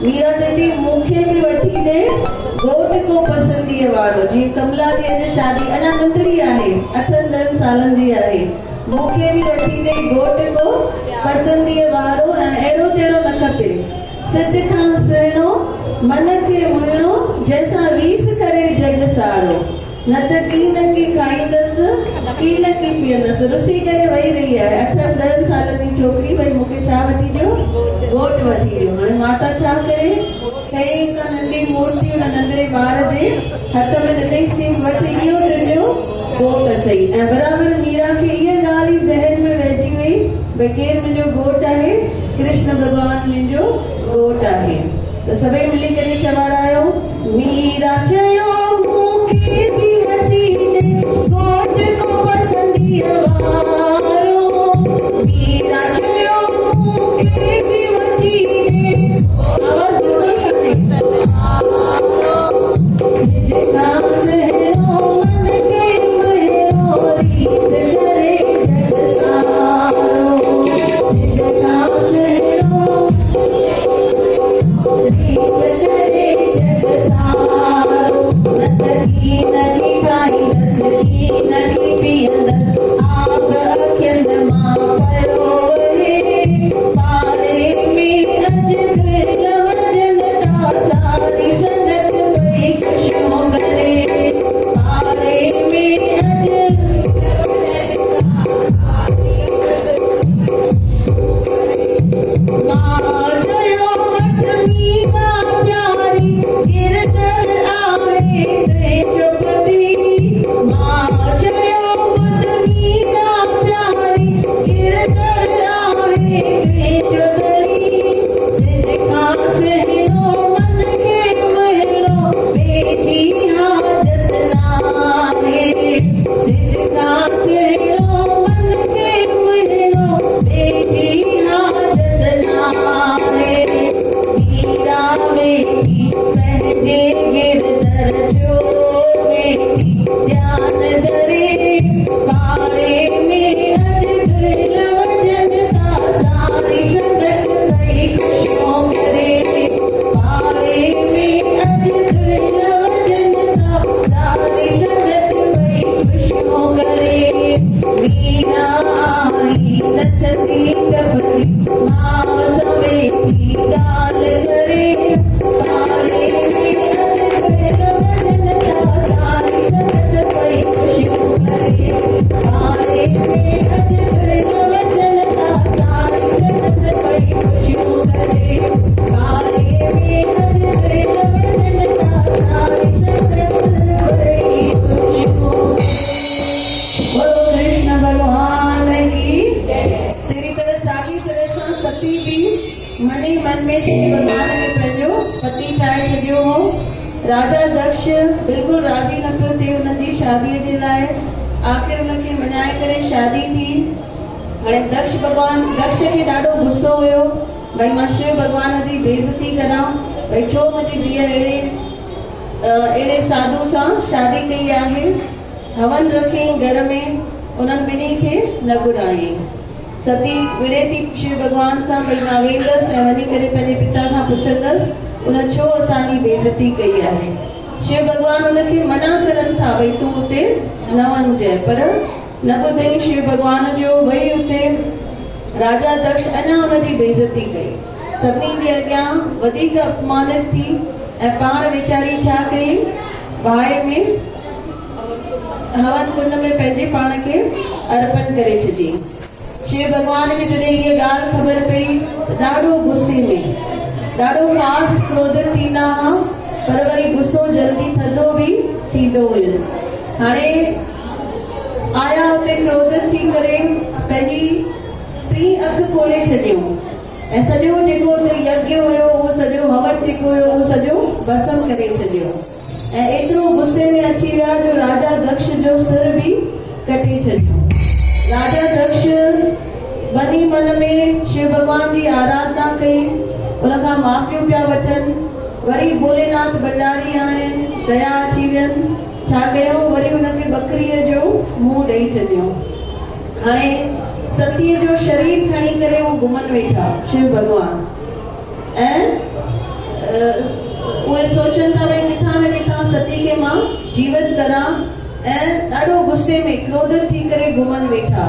मीरा जी मूंखे बि वठी ॾे घोट को पसंदीअ वारो। जीअं कमला जी अॼु शादी अञा नंढड़ी आहे, 8-10 सालनि जी आहे, मूंखे बि वठी ॾे घोट को पसंदीअ वारो ऐं अहिड़ो तेड़ो न खपे। सच खां सुहिणो मन खे मुहिणो जंहिंसां रीस करे जग सारो। न त की न की खाईंदसि की न की पीअंदसि। रुसी करे वेही रही आहे 8-10 सालनि जी छोकिरी। भई मूंखे छा वठी ॾियो? घोट वठी ॾियो। हाणे माता छा करे? कई हिकु नंढी मूर्ति हुन नंढड़े ॿार जे हथ में ॾिनई, चईं वठी इहो तुंहिंजो घोट सही। ऐं बराबरि मीरा खे इहा ॻाल्हि ई ज़हन में रहिजी वई, भई केरु मुंहिंजो घोट आहे? कृष्ण भॻवानु मुंहिंजो घोट आहे। त सभई मिली करे चवारायो, मीरा चयो मूंखे बि वठी ॾे घोट को पसंदीअ वारो। मीरा चयो मूंखे बि वठी ॾे आवाज़ राजा दक्ष बिल्कुल राजी न पियो थिए उन्हनि जी शादीअ जे लाइ। आख़िर उनखे मञाए करे शादी थी। हाणे दक्ष खे ॾाढो गुस्सो हुयो, भई मां शिव भॻवान जी बेइज़ती करां, भई छो मुंहिंजी धीअ अहिड़े साधु सां शादी कई आहे। हवन रखियईं घर में, उन्हनि ॿिन्ही खे न घुरायईं। सती विड़े थी शिव भॻवान सां, भई मां वेंदसि ऐं वञी करे पंहिंजे पिता खां पुछंदसि उन छो असांजी बेइज़ती कई आहे। शिव भॻवान उनखे मना करनि था, भई तूं उते न वञिजे, पर न ॿुधई शिव भॻवान जो। वई उते राजा दक्ष अञा हुनजी बेइज़ती कई, सभिनी जे अॻियां वधीक अपमानित थी ऐं पाण वीचारी छा कई, बाहि में हवन कुंड में पंहिंजे पाण खे अर्पण करे छॾी। शिव भॻवान खे जॾहिं इहा ॻाल्हि ख़बर पई त ॾाढो गुस्से में, ॾाढो फास्ट क्रोधित थींदा हुआ, पर वरी गुस्सो जल्दी थधो बि थींदो हुयो। हाणे आया उते क्रोधित थी करे पंहिंजी 3 अख खोले छॾियो ऐं सॼो जेको उते यज्ञ हुयो, उहो सॼो हवन जेको हुयो उहो सॼो भस्म करे छॾियो। ऐं एतिरो गुस्से में अची विया जो राजा दक्ष जो सिर बि कटे छॾियो। राजा दक्ष वञी मन में शिव भगवान जी आराधना कई, उनखां माफ़ियूं पिया वठनि। वरी भोलेनाथ भंडारी आणनि, दया अची वियनि। छा कयूं, वरी उनखे बकरीअ जो मुंहुं ॾेई छॾियो। हाणे सतीअ जो शरीर खणी करे उहे घुमनि वेठा शिव भगवान, ऐं उहे सोचनि था भई किथां न किथां सती खे मां जीवित करां, ऐं ॾाढो गुस्से में क्रोधित थी करे घुमनि वेठा।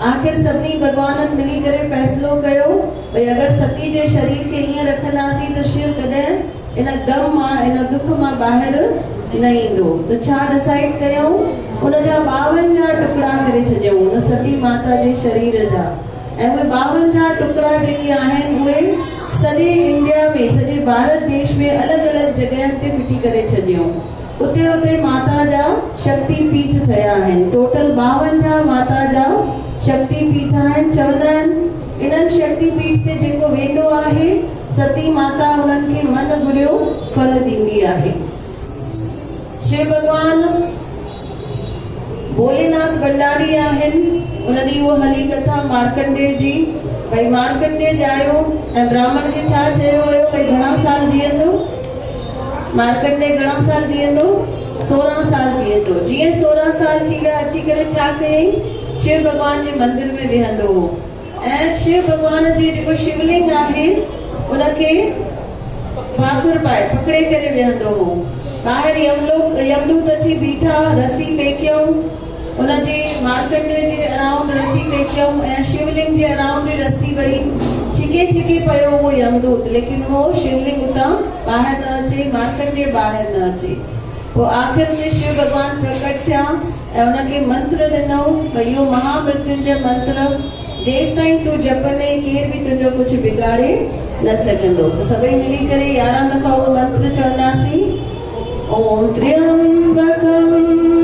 आख़िर सभिनी भगवाननि मिली करे फ़ैसिलो कयो भई अगरि सती जे शरीर खे ईअं रखंदासीं त शिव कॾहिं इन गम मां, इन दुख मां ॿाहिरि न ईंदो। त छा डिसाइड कयूं, उनजा 52 टुकड़ा करे छॾियऊं उन सती माता जे शरीर जा, ऐं उहे 52 टुकड़ा जेके आहिनि उहे सॼे इंडिया में, सॼे भारत देश में अलॻि अलॻि जॻहियुनि ते फिटी करे छॾियऊं। उते उते माता जा शक्ति पीठ ठहिया आहिनि। टोटल 52 माता जा शक्ति पीठ आहिनि। चवंदा आहिनि इन्हनि शक्ति पीठ ते जेको वेंदो आहे, सती माता उन्हनि खे मन घुरियो फल ॾींदी आहे। शिव भगवान भोलेनाथ भंडारी आहिनि। उन ॾींहुं उहा हली कथा मार्कंडेय जी, भई मार्कंडेय ॼायो ऐं ब्राह्मण खे छा चयो हुयो भई घणा साल जीअंदो? मार्कंडेय घणा साल जीअंदो? 16 साल जीअंदो। जीअं 16 साल थी विया, अची करे छा कयईं, शिव भगवान जे मंदिर में वेहंदो हो, ऐं शिव भगवान जे जेको शिवलिंग आहे उनखे भाकुर पाए पकड़े करे वेहंदो हो। ॿाहिरि यमदूत अची बीठा, रसी फेकियऊं उनजे मार्कंडेय जे अराउंड, रसी फेकियऊं ऐं शिवलिंग जे अराउंड रसी वई। छिके छिके पियो उहो यमदूत, लेकिन उहो शिवलिंग उतां ॿाहिरि न अचे, मार्कंडेय ॿाहिरि न अचे। पोइ आख़िर में शिव भगवान प्रकट थिया ऐं उनखे मंत्र ॾिनऊं भई इहो महामृत्युंजय मंत्र जेसि ताईं तूं जपंदे केर बि तुंहिंजो कुझु बिगाड़े न सघंदो। त सभई मिली करे 11 दफ़ा उहो मंत्र चवंदासीं। ओम त्र्यंबकं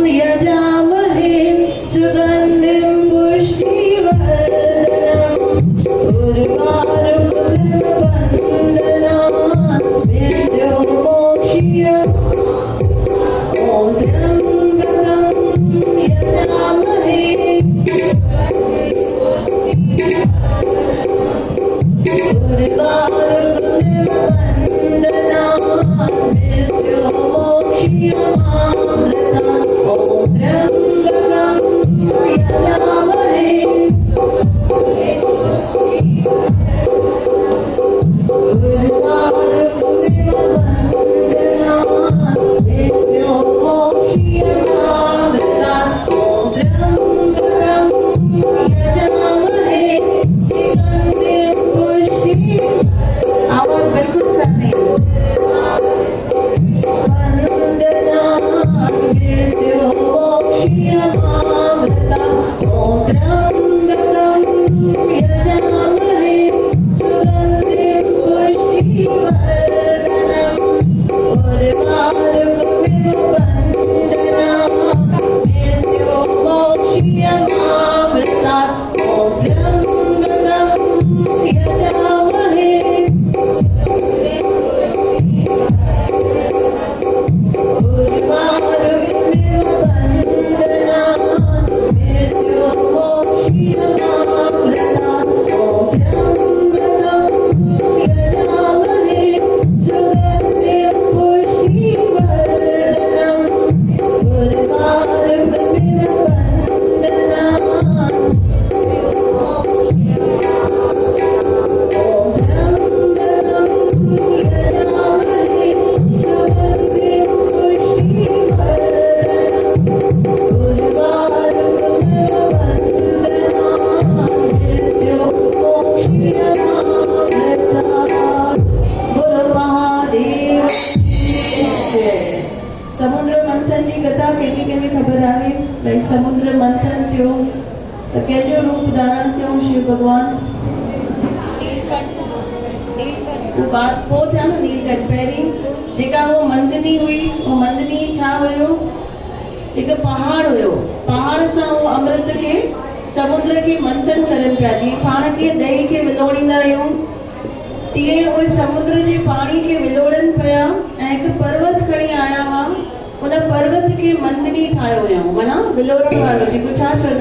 यजामहे सुगंधिं पुष्टिवर्धनम् उर्वारुकं वन्दनात् मृत्युर्मोक्ष्य। ओम त्र्यंबकं यजामहे समुद्र मंथन की कथा कंहिंखे ख़बर आहे भई समुद्र मंथन थियो त कंहिंजो रूप धारण कयो शिव भगवान? वो बात पोइ थिया न नीलकंठ। पहिरीं जेका वो मंदनी हुई, वो मंदनी छा हुयो? हिकु पहाड़ हुयो। पहाड़ सां वो अमृत खे, समुद्र खे मंथन करनि पिया। जीअं पाण खे ॾही खे विलोड़ींदा आहियूं, तीअं उहे समुद्र जे पाणी खे विलोड़नि पिया ऐं हिकु पर्वत खणी आया हुआ उन पर्वत खे मंदिरी ठाहियो हुयऊं, माना विलोरण वारो जेको छा चवंदा